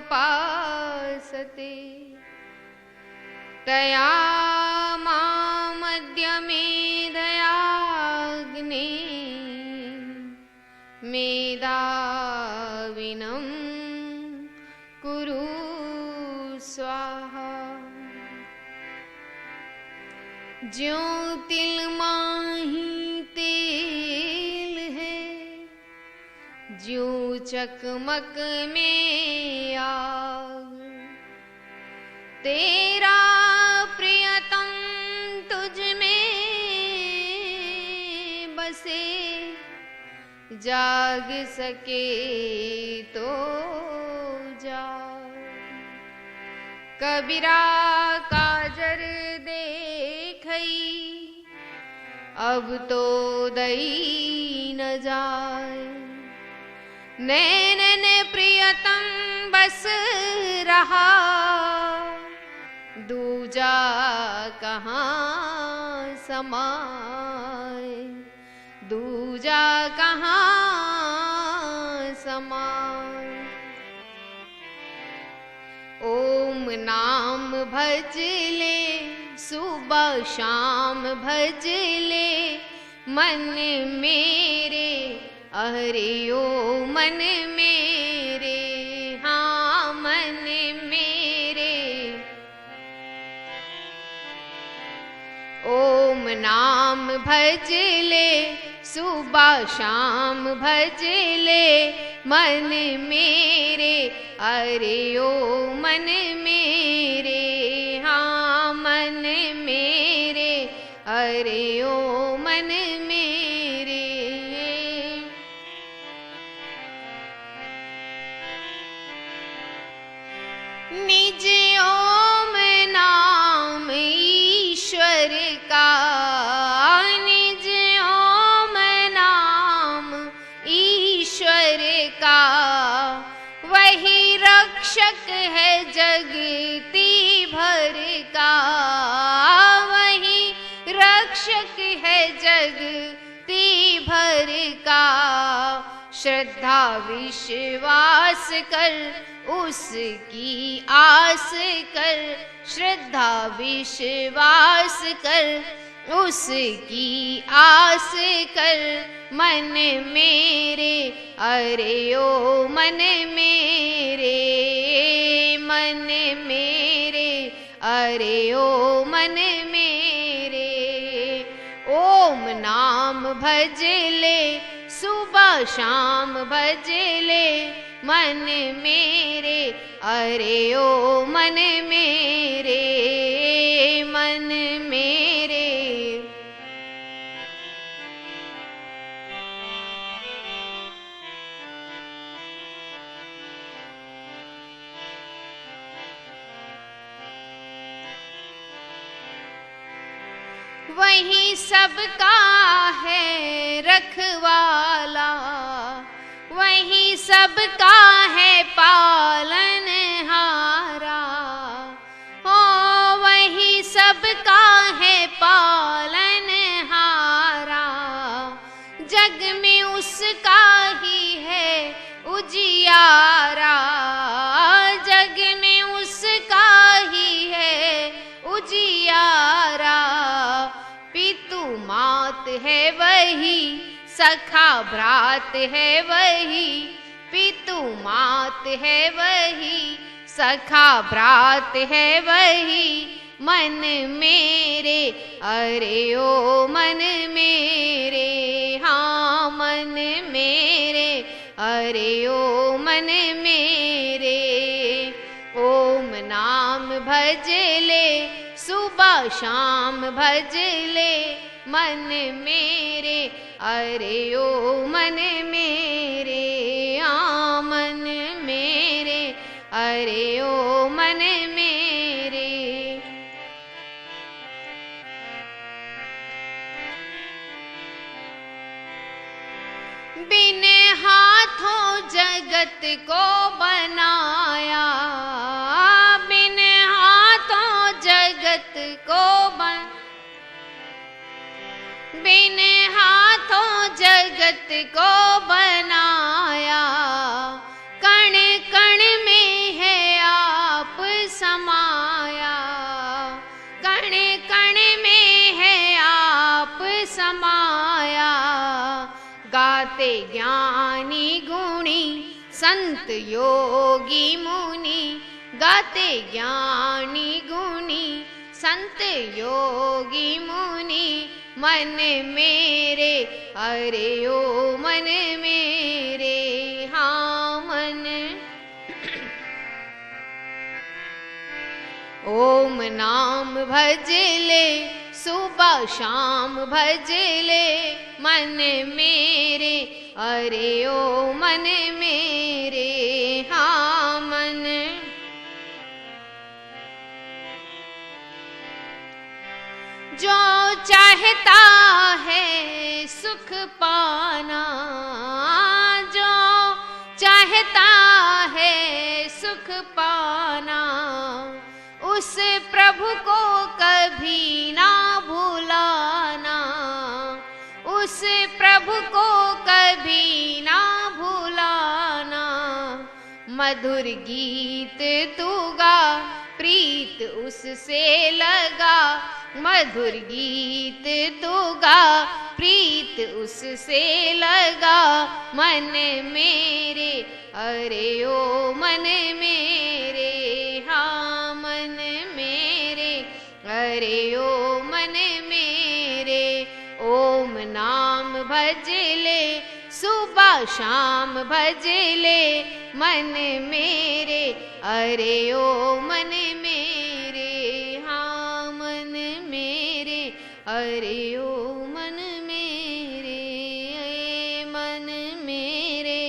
पितरशोपासते तया मामद्य मेधयाग्ने मेधाविनं कुरु स्वाहा। ज्यों तिल माही तेल है, ज्यों चकमक में आग, तेरा प्रियतम तुझ में बसे, जाग सके तो जाग। कबीरा काजर देखई, अब तो दई न जाए, नैनन प्रियतम बस रहा, दूजा कहाँ समाए, दूजा कहाँ समाए। ओम नाम भज ले, सुबह शाम भज ले, मन मेरे अरे ओ मन मेरे, हाँ मन मेरे। ओम नाम भज ले, सुबह शाम भज ले, मन मेरे अरे ओ मन मेरे, हाँ मन मेरे अरे ओ मन मेरे। निज ओम नाम ईश्वर का, निज ओम नाम ईश्वर का, वही रक्षक है जगती भर का, वही रक्षक है जगती भर का। श्रद्धा विश्वास कर उसकी आस कर, श्रद्धा विश्वास कर उसकी आस कर, मन मेरे अरे ओ मन मेरे, मन मेरे अरे ओ मन मेरे। ओम नाम भज ले, सुबह शाम भज ले, मन मेरे अरे ओ मन मेरे, मन मेरे। वही सबका है रखवाला, वही सबका है पालनहारा, ओ वही सबका है पालनहारा। जग में उसका ही है उजियारा, जग में उसका ही है उजियारा। पितु मात है वही, सखा भ्रात है वही, पितु मात है वही, सखा भ्रात है वही, मन मेरे अरे ओ मन मेरे, हाँ मन मेरे अरे ओ मन मेरे। ओम नाम भज ले, सुबह शाम भज ले, मन मेरे अरे ओ मन मेरे, आ मन मेरे अरे अरे ओ मन मेरे। बिन हाथों जगत को बनाया, बिन हाथों जगत को बिन हाथों जगत को बनाया। कण कण में है आप समाया, कण कण में है आप समाया। गाते ज्ञानी गुणी संत योगी मुनि, गाते ज्ञानी गुणी संत योगी मुनि। मन मेरे अरे ओ मन मेरे, हाँ मन। ओम नाम भज ले सुबह शाम भज ले, मन मेरे अरे ओ मन मेरे, हाँ मन। जो चाहता है सुख पाना, जो चाहता है सुख पाना, उस प्रभु को कभी ना भुलाना, उस प्रभु को कभी ना भुलाना। मधुर गीत तू गा प्रीत उससे लगा, मधुर गीत तू गा प्रीत उससे लगा। मन मेरे अरे ओ मन मेरे, हाँ मन मेरे अरे ओ मन मेरे। ओम नाम भज ले सुबह शाम भज ले, मन मेरे अरे ओ मन मेरे, हाँ मन मेरे अरे ओ मन मेरे, मन मेरे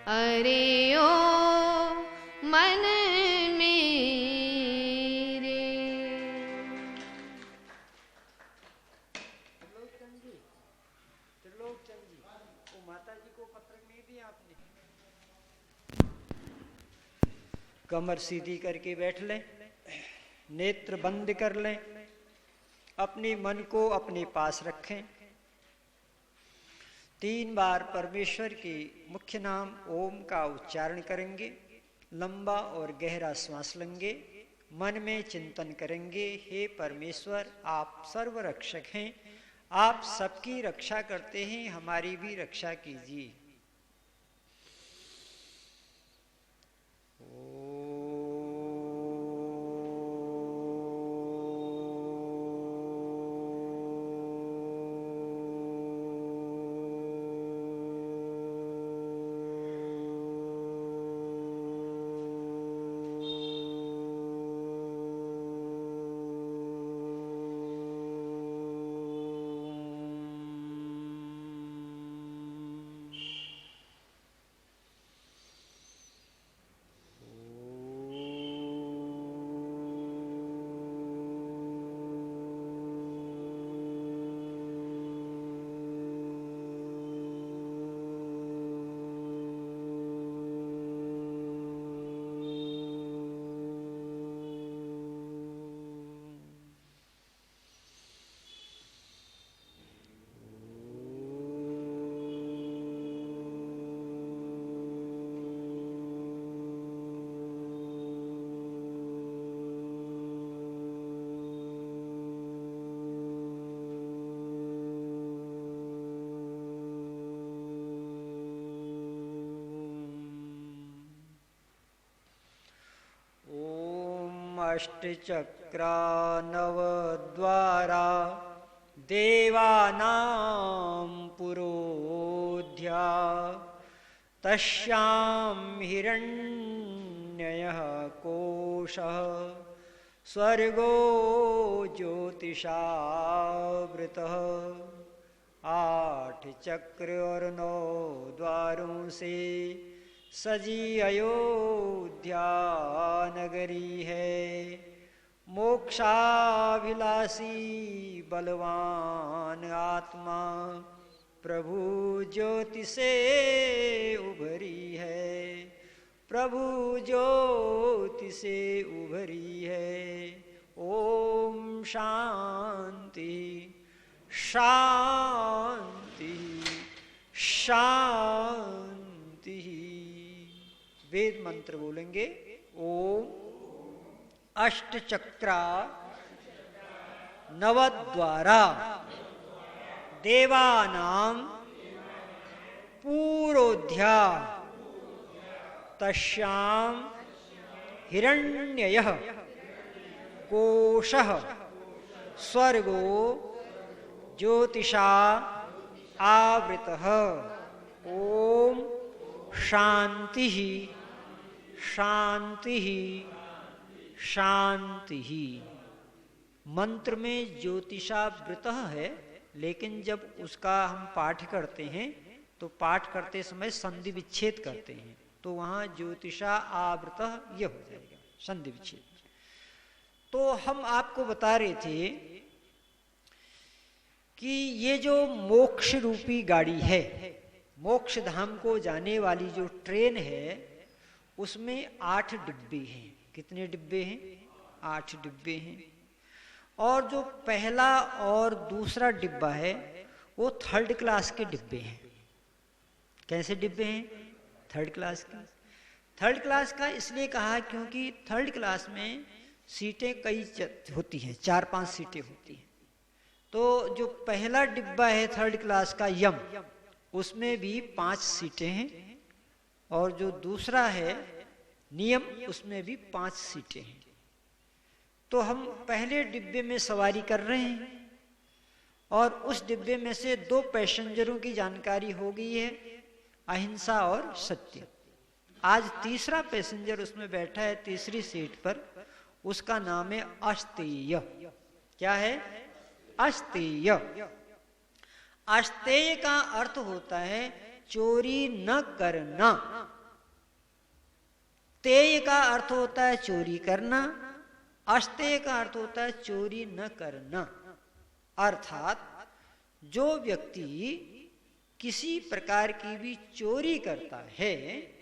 अरे ओ मन मेरे। त्रिलोचन जी, वो माता जी को पत्र नहीं दिया आपने? कमर सीधी करके बैठ लें, नेत्र बंद कर लें, अपने मन को अपने पास रखें। 3 बार परमेश्वर के मुख्य नाम ओम का उच्चारण करेंगे। लंबा और गहरा श्वास लेंगे, मन में चिंतन करेंगे, हे परमेश्वर आप सर्वरक्षक हैं, आप सबकी रक्षा करते हैं, हमारी भी रक्षा कीजिए। अष्टचक्रा नवद्वारा देवानां पुरोध्या तस्यां हिरण्ययः कोशः स्वर्गो ज्योतिषावृतः। 8 चक्र और 9 द्वारों से सजी अयोध्या नगरी है। मोक्षाभिलाषी बलवान आत्मा प्रभु ज्योति से उभरी है, प्रभु ज्योति से उभरी है। ओम शांति शांति शांति। वेद मंत्र बोलेंगे। ओम अष्टचक्रा नवद्वारा देवानां पूरोध्या तस्यां हिरण्ययः कोशः स्वर्गो ज्योतिषा आवृतः। ओम शांति शांति शांति। मंत्र में ज्योतिषावृत है, लेकिन जब उसका हम पाठ करते हैं तो पाठ करते समय संधि विच्छेद करते हैं, तो वहाँ ज्योतिषा आवृत यह हो जाएगा संधि विच्छेद। तो हम आपको बता रहे थे कि ये जो मोक्ष रूपी गाड़ी है, मोक्ष धाम को जाने वाली जो ट्रेन है, उसमें 8 डिब्बे हैं। कितने डिब्बे हैं? 8 डिब्बे हैं। और जो पहला और दूसरा डिब्बा है वो 3rd क्लास के डिब्बे हैं। कैसे डिब्बे हैं? 3rd क्लास के। 3rd क्लास का इसलिए कहा क्योंकि 3rd क्लास में सीटें कई होती हैं, 4-5 सीटें होती हैं। तो जो पहला डिब्बा है 3rd क्लास का यम, उसमें भी 5 सीटें हैं, और जो दूसरा है नियम, उसमें भी 5 सीटें हैं। तो हम पहले डिब्बे में सवारी कर रहे हैं, और उस डिब्बे में से 2 पैसेंजरों की जानकारी हो गई है, अहिंसा और सत्य। आज तीसरा पैसेंजर उसमें बैठा है, तीसरी सीट पर, उसका नाम है अस्तेय। क्या है? अस्तेय। अस्तेय का अर्थ होता है चोरी न करना। तेय का अर्थ होता है चोरी करना, अस्तेय का अर्थ होता है चोरी न करना। अर्थात जो व्यक्ति किसी प्रकार की भी चोरी करता है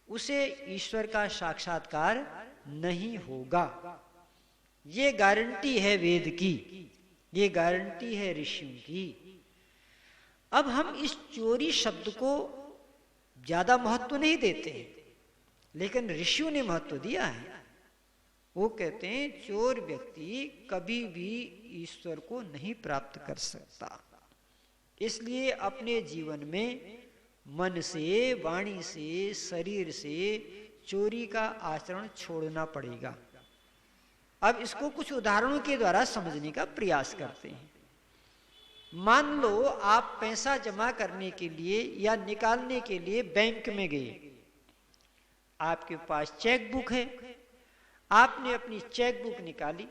उसे ईश्वर का साक्षात्कार नहीं होगा। ये गारंटी है वेद की, ये गारंटी है ऋषियों की। अब हम इस चोरी शब्द को ज्यादा महत्व नहीं देते, लेकिन ऋषियों ने महत्व दिया है। वो कहते हैं चोर व्यक्ति कभी भी ईश्वर को नहीं प्राप्त कर सकता, इसलिए अपने जीवन में मन से, वाणी से, शरीर से चोरी का आचरण छोड़ना पड़ेगा। अब इसको कुछ उदाहरणों के द्वारा समझने का प्रयास करते हैं। मान लो आप पैसा जमा करने के लिए या निकालने के लिए बैंक में गए, आपके पास चेक बुक है, आपने अपनी चेक बुक निकाली।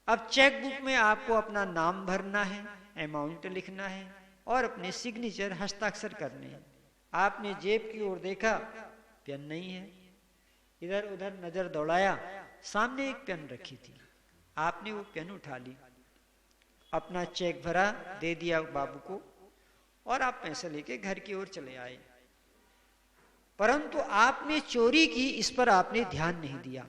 अब चेक बुक में आपको अपना नाम भरना है, अमाउंट लिखना है और अपने सिग्नेचर हस्ताक्षर करने हैं। आपने जेब की ओर देखा, पेन नहीं है, इधर उधर नजर दौड़ाया, सामने एक पेन रखी थी, आपने वो पेन उठा ली, अपना चेक भरा, दे दिया बाबू को, और आप पैसे लेके घर की ओर चले आए। परंतु आपने चोरी की, इस पर आपने ध्यान नहीं दिया।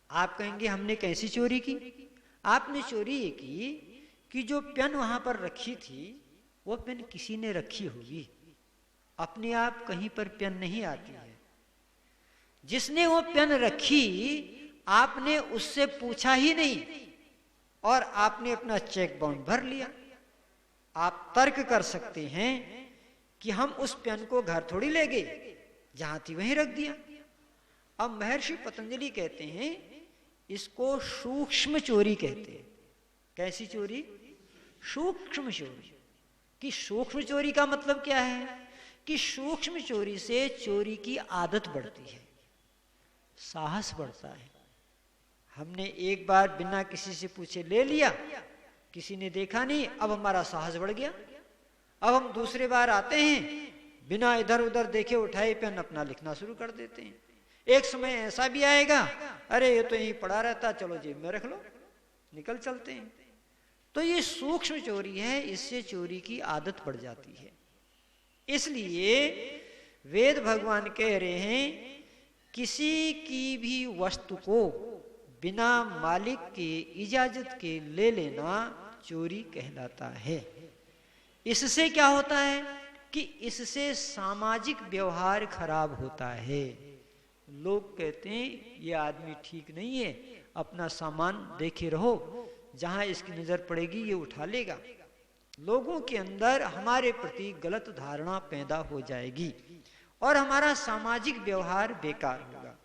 आप कहेंगे हमने कैसी चोरी की? आपने चोरी ये की कि जो पेन वहां पर रखी थी वो पेन किसी ने रखी होगी, अपने आप कहीं पर पेन नहीं आती है। जिसने वो पेन रखी आपने उससे पूछा ही नहीं और आपने अपना चेक बाउंड भर लिया। आप तर्क कर सकते हैं कि हम उस पेन को घर थोड़ी ले गए, जहां थी वहीं रख दिया। अब महर्षि पतंजलि कहते हैं इसको सूक्ष्म चोरी कहते हैं। कैसी चोरी? सूक्ष्म चोरी। कि सूक्ष्म चोरी का मतलब क्या है? कि सूक्ष्म चोरी से चोरी की आदत बढ़ती है, साहस बढ़ता है। हमने एक बार बिना किसी से पूछे ले लिया, किसी ने देखा नहीं, अब हमारा साहस बढ़ गया। अब हम दूसरे बार आते हैं, बिना इधर उधर देखे उठाए पेन अपना लिखना शुरू कर देते हैं। एक समय ऐसा भी आएगा, अरे ये तो यहीं पड़ा रहता, चलो जेब में रख लो, निकल चलते हैं। तो ये सूक्ष्म चोरी है, इससे चोरी की आदत पड़ जाती है। इसलिए वेद भगवान कह रहे हैं किसी की भी वस्तु को बिना मालिक के इजाजत के ले लेना चोरी कहलाता है। इससे क्या होता है कि इससे सामाजिक व्यवहार खराब होता है। लोग कहते हैं ये आदमी ठीक नहीं है, अपना सामान देखे रहो, जहां इसकी नजर पड़ेगी ये उठा लेगा। लोगों के अंदर हमारे प्रति गलत धारणा पैदा हो जाएगी और हमारा सामाजिक व्यवहार बेकार होगा।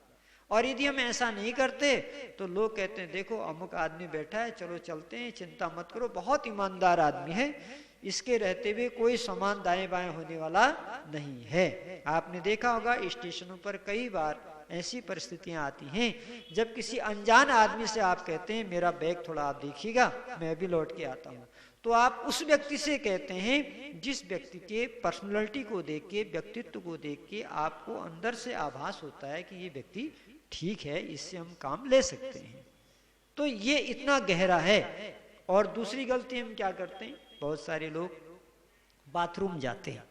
और यदि हम ऐसा नहीं करते तो लोग कहते हैं देखो अमुक आदमी बैठा है, चलो चलते हैं, चिंता मत करो, बहुत ईमानदार आदमी है, इसके रहते हुए कोई सामान दाएं बाएं होने वाला नहीं है। आपने देखा होगा स्टेशनों पर कई बार ऐसी परिस्थितियां आती हैं जब किसी अनजान आदमी से आप कहते हैं मेरा बैग थोड़ा आप देखिएगा, मैं अभी लौट के आता हूँ, तो आप उस व्यक्ति से कहते हैं जिस व्यक्ति के पर्सनालिटी को देख के, व्यक्तित्व को देख के आपको अंदर से आभास होता है कि ये व्यक्ति ठीक है, इससे हम काम ले सकते हैं। तो ये इतना गहरा है। और दूसरी गलती हम क्या करते हैं, बहुत सारे लोग बाथरूम जाते हैं,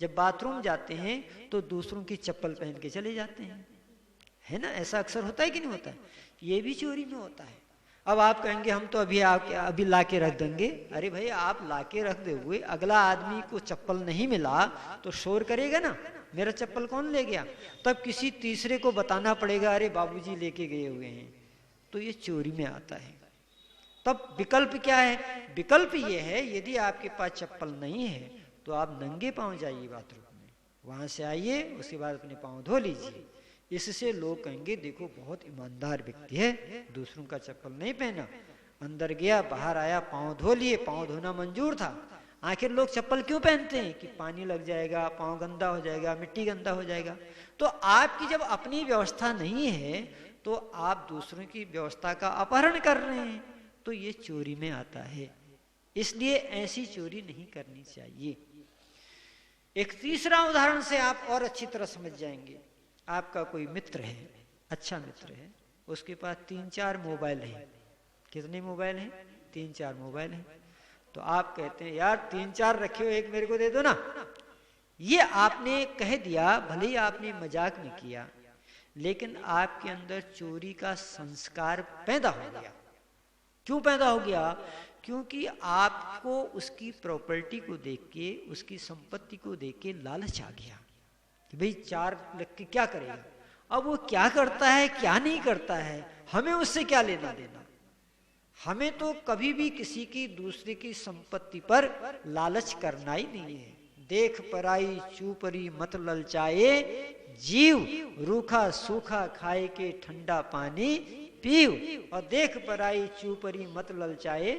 जब बाथरूम जाते हैं तो दूसरों की चप्पल पहन के चले जाते हैं, है ना, ऐसा अक्सर होता है कि नहीं होता है? ये भी चोरी में होता है। अब आप कहेंगे हम तो अभी ला के रख देंगे। अरे भाई आप ला के रख दे हुए, अगला आदमी को चप्पल नहीं मिला तो शोर करेगा ना, मेरा चप्पल कौन ले गया, तब किसी तीसरे को बताना पड़ेगा अरे बाबूजी लेके गए हुए हैं, तो ये चोरी में आता है। तब विकल्प क्या है? विकल्प ये है यदि आपके पास चप्पल नहीं है तो आप नंगे पांव जाइए बाथरूम में, वहां से आइए, उसके बाद अपने पांव धो लीजिए। इससे लोग कहेंगे देखो बहुत ईमानदार व्यक्ति है, दूसरों का चप्पल नहीं पहना, अंदर गया बाहर आया, पांव धो लिए, पांव धोना मंजूर था। आखिर लोग चप्पल क्यों पहनते हैं कि पानी लग जाएगा, पांव गंदा हो जाएगा, मिट्टी गंदा हो जाएगा। तो आपकी जब अपनी व्यवस्था नहीं है तो आप दूसरों की व्यवस्था का अपहरण कर रहे हैं, तो ये चोरी में आता है। इसलिए ऐसी चोरी नहीं करनी चाहिए। एक तीसरा उदाहरण से आप और अच्छी तरह समझ जाएंगे। आपका कोई मित्र है, अच्छा मित्र है, उसके पास 3-4 मोबाइल हैं। कितने मोबाइल हैं? 3-4 मोबाइल हैं। तो आप कहते हैं यार 3-4 रखे हो, एक मेरे को दे दो ना। ये आपने कह दिया, भले ही आपने मजाक में किया, लेकिन आपके अंदर चोरी का संस्कार पैदा हो गया। क्यों पैदा हो गया? क्योंकि आपको उसकी प्रॉपर्टी को देख के, उसकी संपत्ति को देख के लालच आ गया कि भाई 4 रख के क्या करेगा। अब वो क्या करता है क्या नहीं करता है, हमें उससे क्या लेना देना। हमें तो कभी भी किसी की दूसरे की संपत्ति पर लालच करना ही नहीं है। देख पराई चूपरी मत ललचाए, जीव रूखा सूखा खाए के ठंडा पानी पीव। और देख पराई चूपरी मत ललचाए,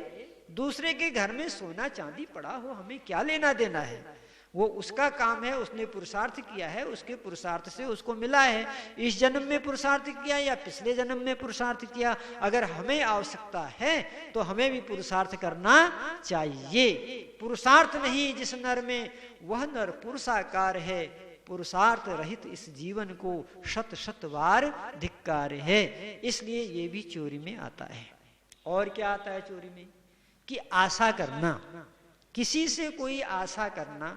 दूसरे के घर में सोना चांदी पड़ा हो, हमें क्या लेना देना है। वो उसका काम है, उसने पुरुषार्थ किया है, उसके पुरुषार्थ से उसको मिला है। इस जन्म में पुरुषार्थ किया या पिछले जन्म में पुरुषार्थ किया, अगर हमें आवश्यकता है तो हमें भी पुरुषार्थ करना चाहिए। पुरुषार्थ नहीं जिस नर में, वह नर पुरुषाकार है। पुरुषार्थ रहित इस जीवन को शत शत बार धिक्कार है। इसलिए ये भी चोरी में आता है। और क्या आता है चोरी में? कि आशा करना, किसी से कोई आशा करना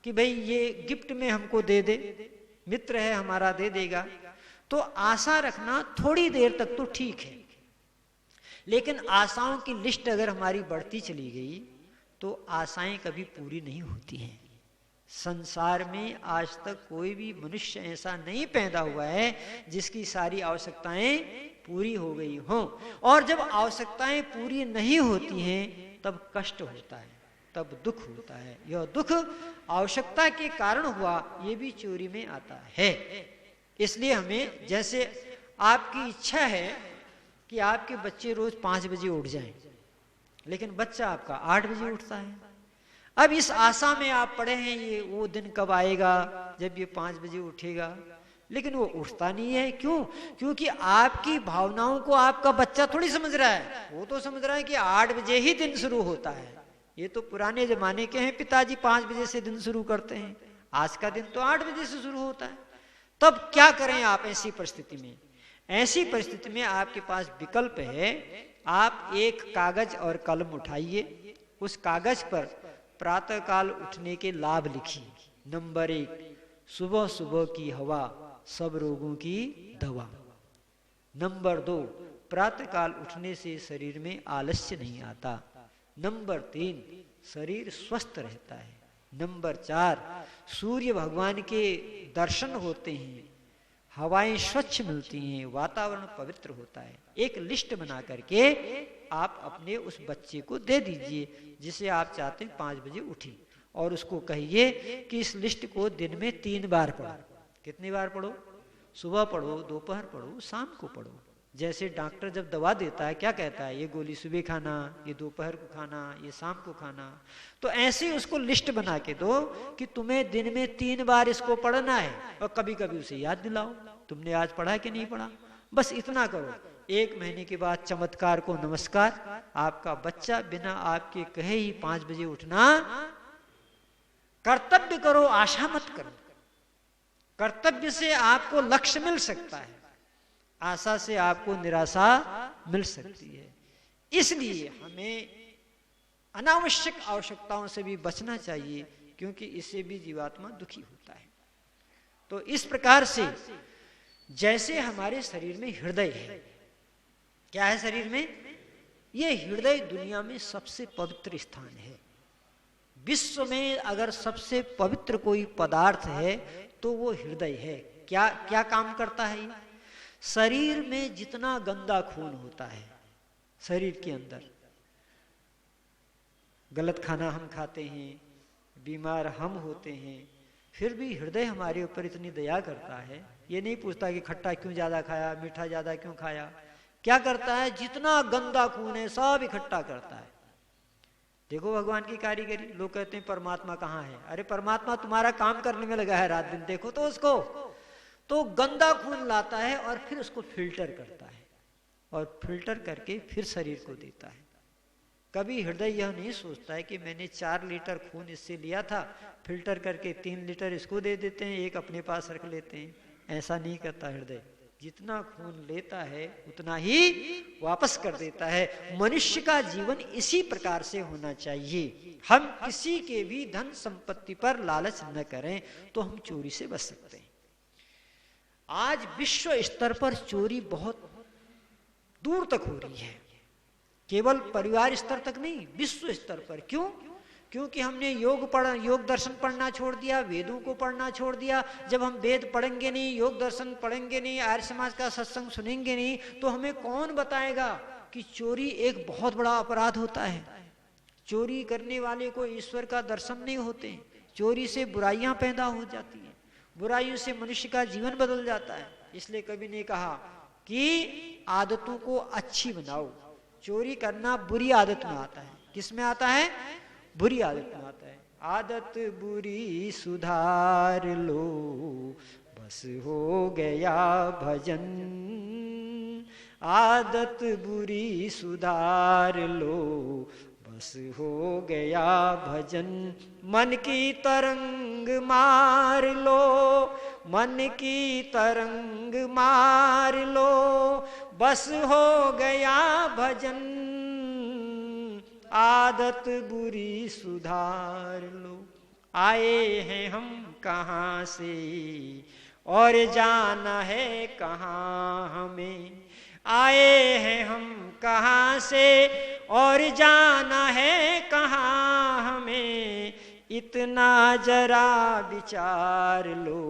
कि भाई ये गिफ्ट में हमको दे दे, मित्र है हमारा दे देगा। तो आशा रखना थोड़ी देर तक तो ठीक है, लेकिन आशाओं की लिस्ट अगर हमारी बढ़ती चली गई तो आशाएं कभी पूरी नहीं होती हैं। संसार में आज तक कोई भी मनुष्य ऐसा नहीं पैदा हुआ है जिसकी सारी आवश्यकताएं पूरी हो गई हों। और जब आवश्यकताएं पूरी नहीं होती हैं तब कष्ट होता है, तब दुख होता है। यह दुख आवश्यकता के कारण हुआ, ये भी चोरी में आता है। इसलिए हमें, जैसे आपकी इच्छा है कि आपके बच्चे रोज 5 बजे उठ जाएं, लेकिन बच्चा आपका 8 बजे उठता है। अब इस आशा में आप पड़े हैं ये वो दिन कब आएगा जब ये 5 बजे उठेगा, लेकिन वो उठता नहीं है। क्यों? क्योंकि आपकी भावनाओं को आपका बच्चा थोड़ी समझ रहा है। वो तो समझ रहा है कि 8 बजे ही दिन शुरू होता है। ये तो पुराने जमाने के हैं, पिताजी 5 बजे से दिन शुरू करते हैं, आज का दिन तो 8 बजे से शुरू होता है। तब क्या करें आप ऐसी परिस्थिति में? ऐसी परिस्थिति में आपके पास विकल्प है, आप एक कागज और कलम उठाइए, उस कागज पर प्रातःकाल उठने के लाभ लिखिए। नंबर 1, सुबह सुबह की हवा सब रोगों की दवा। नंबर 2, प्रातःकाल उठने से शरीर में आलस्य नहीं आता। नंबर 3, शरीर स्वस्थ रहता है। नंबर 4, सूर्य भगवान के दर्शन होते हैं, हवाएं स्वच्छ मिलती हैं, वातावरण पवित्र होता है। एक लिस्ट बना करके आप अपने उस बच्चे को दे दीजिए जिसे आप चाहते हैं 5 बजे उठी, और उसको कहिए कि इस लिस्ट को दिन में 3 बार पढ़ो। कितनी बार पढ़ो? सुबह पढ़ो, दोपहर पढ़ो, शाम को पढ़ो। जैसे डॉक्टर जब दवा देता है क्या कहता है? ये गोली सुबह खाना, ये दोपहर को खाना, ये शाम को खाना। तो ऐसे उसको लिस्ट बना के दो कि तुम्हें दिन में 3 बार इसको पढ़ना है, और कभी कभी उसे याद दिलाओ तुमने आज पढ़ा कि नहीं पढ़ा। बस इतना करो। 1 महीने के बाद चमत्कार को नमस्कार, आपका बच्चा बिना आपके कहे ही 5 बजे उठना। कर्तव्य करो, आशा मत करो। कर्तव्य से आपको लक्ष्य मिल सकता है, आशा से आपको निराशा मिल सकती है। इसलिए हमें अनावश्यक आवश्यकताओं से भी बचना चाहिए, क्योंकि इससे भी जीवात्मा दुखी होता है। तो इस प्रकार से जैसे हमारे शरीर में हृदय है, क्या है शरीर में? ये हृदय दुनिया में सबसे पवित्र स्थान है। विश्व में अगर सबसे पवित्र कोई पदार्थ है तो वो हृदय है। क्या क्या काम करता है? शरीर में जितना गंदा खून होता है शरीर के अंदर, गलत खाना हम खाते हैं, बीमार हम होते हैं, फिर भी हृदय हमारे ऊपर इतनी दया करता है। ये नहीं पूछता कि खट्टा क्यों ज्यादा खाया, मीठा ज्यादा क्यों खाया। क्या करता है? जितना गंदा खून है सब इकट्ठा करता है। देखो भगवान की कारीगरी। लोग कहते हैं परमात्मा कहाँ है? अरे परमात्मा तुम्हारा काम करने में लगा है रात दिन, देखो तो उसको। तो गंदा खून लाता है और फिर उसको फिल्टर करता है, और फिल्टर करके फिर शरीर को देता है। कभी हृदय यह नहीं सोचता है कि मैंने 4 लीटर खून इससे लिया था, फिल्टर करके 3 लीटर इसको दे देते हैं, 1 अपने पास रख लेते हैं। ऐसा नहीं करता हृदय। जितना खून लेता है उतना ही वापस कर देता है। मनुष्य का जीवन इसी प्रकार से होना चाहिए। हम किसी के भी धन संपत्ति पर लालच न करें तो हम चोरी से बच सकते हैं। आज विश्व स्तर पर चोरी बहुत दूर तक हो रही है, केवल परिवार स्तर तक नहीं, विश्व स्तर पर। क्यों? क्योंकि हमने योग दर्शन पढ़ना छोड़ दिया, वेदों को पढ़ना छोड़ दिया। जब हम वेद पढ़ेंगे नहीं, योग दर्शन पढ़ेंगे नहीं, आर्य समाज का सत्संग सुनेंगे नहीं, तो हमें कौन बताएगा कि चोरी एक बहुत बड़ा अपराध होता है। चोरी करने वाले को ईश्वर का दर्शन नहीं होते। चोरी से बुराइयां पैदा हो जाती हैं, बुराइयों से मनुष्य का जीवन बदल जाता है। इसलिए कवि ने कहा कि आदतों को अच्छी बनाओ। चोरी करना बुरी आदत में आता है। किस में आता है? बुरी आदत में आता है। आदत बुरी सुधार लो, बस हो गया भजन। आदत बुरी सुधार लो, बस हो गया भजन। मन की तरंग मार लो, मन की तरंग मार लो, बस हो गया भजन। आदत बुरी सुधार लो। आए हैं हम कहाँ से और जाना है कहाँ हमें। आए हैं हम कहाँ से और जाना है कहाँ हमें। इतना जरा विचार लो,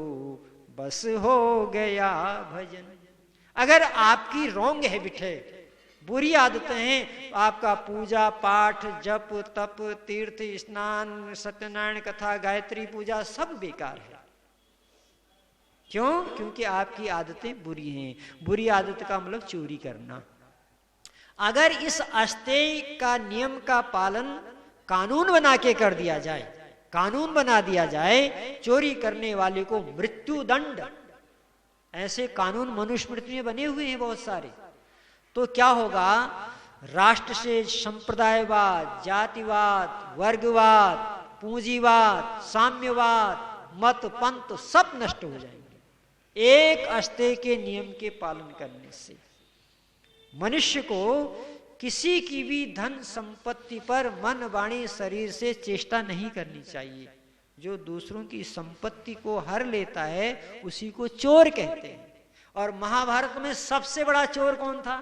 बस हो गया भजन। अगर आपकी रॉन्ग हैबिट है, बुरी आदतें हैं, आपका पूजा पाठ जप तप तीर्थ स्नान सत्यनारायण कथा गायत्री पूजा सब बेकार है। क्यों? क्योंकि आपकी आदतें बुरी हैं। बुरी आदत का मतलब चोरी करना। अगर इस अस्तेय का नियम का पालन कानून बना के कर दिया जाए, कानून बना दिया जाए, चोरी करने वाले को मृत्यु दंड, ऐसे कानून मनुस्मृति में बने हुए हैं बहुत सारे, तो क्या होगा? राष्ट्र से संप्रदायवाद, जातिवाद, वर्गवाद, पूंजीवाद, साम्यवाद, मत, पंथ सब नष्ट हो जाएंगे एक अस्ते के नियम के पालन करने से। मनुष्य को किसी की भी धन संपत्ति पर मन, वाणी, शरीर से चेष्टा नहीं करनी चाहिए। जो दूसरों की संपत्ति को हर लेता है उसी को चोर कहते हैं। और महाभारत में सबसे बड़ा चोर कौन था?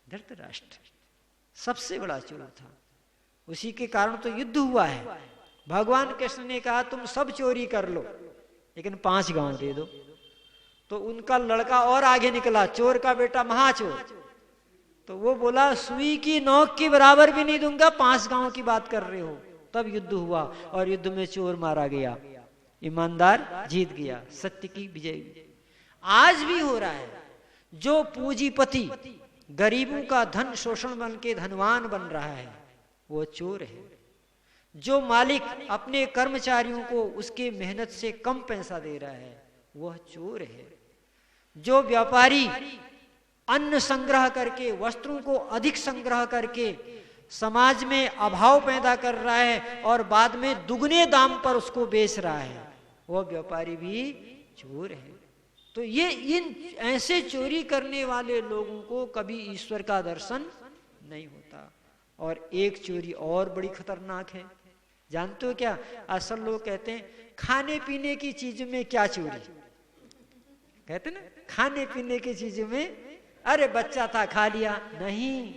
धृतराष्ट्र सबसे बड़ा चोर था। उसी के कारण तो युद्ध हुआ है। भगवान कृष्ण ने कहा तुम सब चोरी कर लो लेकिन 5 गांव दे दो। तो उनका लड़का और आगे निकला, चोर का बेटा महाचोर। तो वो बोला सुई की नोक के बराबर भी नहीं दूंगा, 5 गांव की बात कर रहे हो। तब युद्ध हुआ और युद्ध में चोर मारा गया, ईमानदार जीत गया, सत्य की विजय हुई। आज भी हो रहा है। जो पूंजीपति गरीबों का धन शोषण बन के धनवान बन रहा है वो चोर है। जो मालिक अपने कर्मचारियों को उसके मेहनत से कम पैसा दे रहा है वह चोर है। जो व्यापारी अन्न संग्रह करके, वस्त्रों को अधिक संग्रह करके समाज में अभाव पैदा कर रहा है और बाद में दुगने दाम पर उसको बेच रहा है वह व्यापारी भी चोर है। तो ये इन ऐसे चोरी करने वाले लोगों को कभी ईश्वर का दर्शन नहीं होता। और एक चोरी और बड़ी खतरनाक है, जानते हो क्या? असल लोग कहते हैं खाने पीने की चीजों में क्या चोरी, कहते ना खाने पीने की चीजों में, अरे बच्चा था खा लिया। नहीं,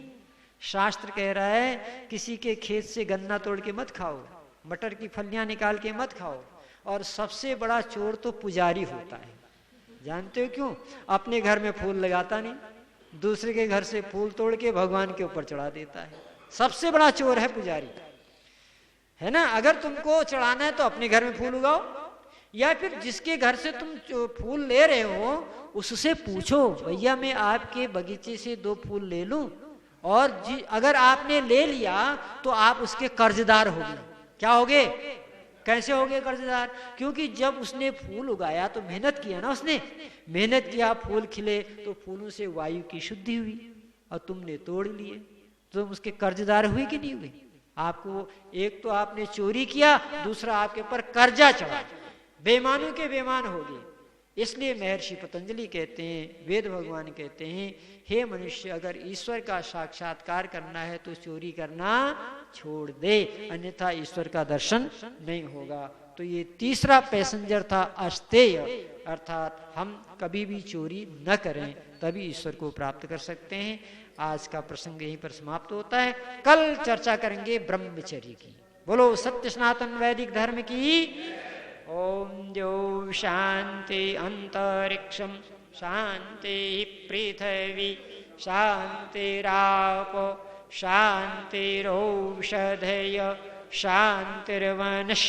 शास्त्र कह रहा है किसी के खेत से गन्ना तोड़ के मत खाओ, मटर की फलियां निकाल के मत खाओ। और सबसे बड़ा चोर तो पुजारी होता है। जानते हो क्यों? अपने घर में फूल लगाता नहीं, दूसरे के घर से फूल तोड़ के भगवान के ऊपर चढ़ा देता है। सबसे बड़ा चोर है पुजारी, है ना। अगर तुमको चढ़ाना है तो अपने घर में फूल उगाओ, या फिर जिसके घर से तुम फूल ले रहे हो उससे पूछो भैया मैं आपके बगीचे से 2 फूल ले लूं। और अगर आपने ले लिया तो आप उसके कर्जदार होगे। क्या होगे? कैसे होगे कर्जदार? क्योंकि जब उसने फूल उगाया तो मेहनत किया ना, उसने मेहनत किया, फूल खिले तो फूलों से वायु की शुद्धि हुई और तुमने तोड़ लिए, तुम उसके कर्जदार हुए कि नहीं हुए? आपको एक तो आपने चोरी किया, दूसरा आपके ऊपर कर्जा चढ़ा, बेईमानों के बेईमान हो गए। इसलिए महर्षि पतंजलि कहते हैं, वेद भगवान कहते हैं, हे मनुष्य अगर ईश्वर का साक्षात्कार करना है तो चोरी करना छोड़ दे, अन्यथा ईश्वर का दर्शन नहीं होगा। तो ये तीसरा पैसेंजर था अस्तेय, अर्थात हम कभी भी चोरी न करें तभी ईश्वर को प्राप्त कर सकते हैं। आज का प्रसंग यहीं पर समाप्त होता है। कल चर्चा करेंगे ब्रह्मचर्य की। बोलो सत्य सनातन वैदिक धर्म की। ओम द्यौ शांति अंतरिक्षम शांति पृथ्वी शांतिराप शांतिरौषधय शांतिर्वनस्पतय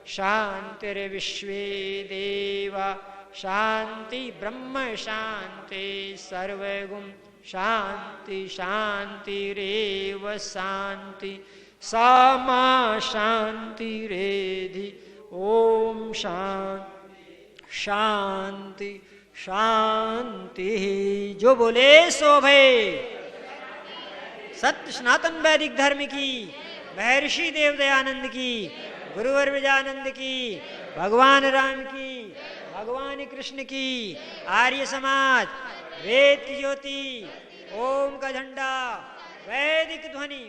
शांतिर्विश्वे देवा शांति ब्रह्म शांति सर्वगुण शांति शांतिरेव शांति सामा शांतिरेधि। ओम शांति शांति शांति। जो बोले सो भय। सत्य सनातन वैदिक धर्म की, महर्षि देवदयानंद की, गुरुवर विजयानंद की, भगवान राम की, भगवान कृष्ण की, आर्य समाज, वेद की ज्योति, ओम का झंडा, वैदिक ध्वनि।